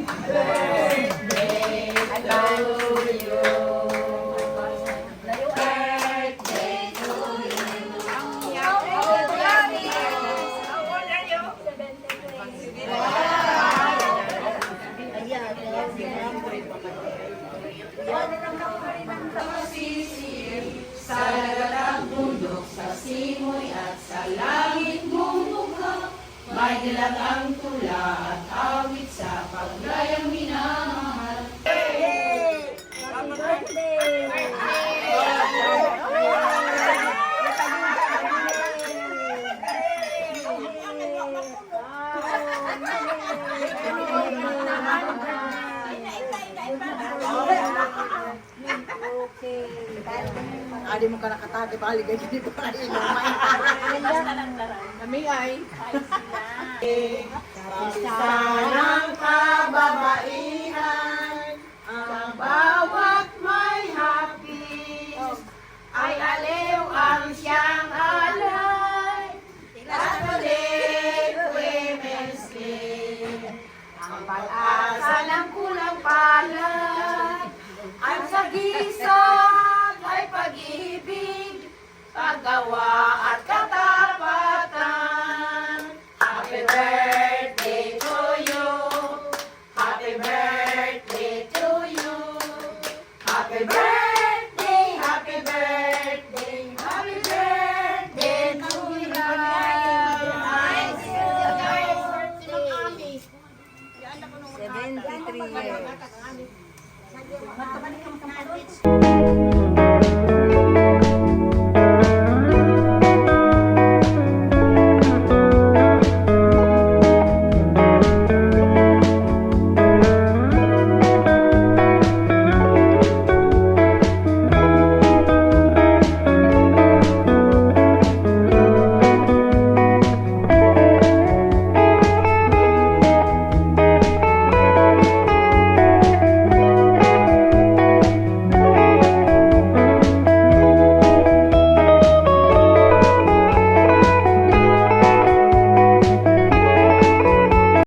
birthday to you. Birthday to you. Sa lalang bundok, sa simoy at sa langit mong mukha, may nilagang tula at awit sa paglayang minamahal. Happy birthday! Adi mo ka nakatagi, bali ganyan dito pa rin. Kami ay. Kapisanang kababaihan, ang bawat may hapis, ay aliw ang siyang alay. Catholic Women's Day, ang pag-asa ng kulang palad, ang sagisag ay pag-ibig, paggawa at katapatan. Happy birthday to you. Happy birthday to you. Happy birthday, happy birthday, happy birthday to you. Birthday. 73 years.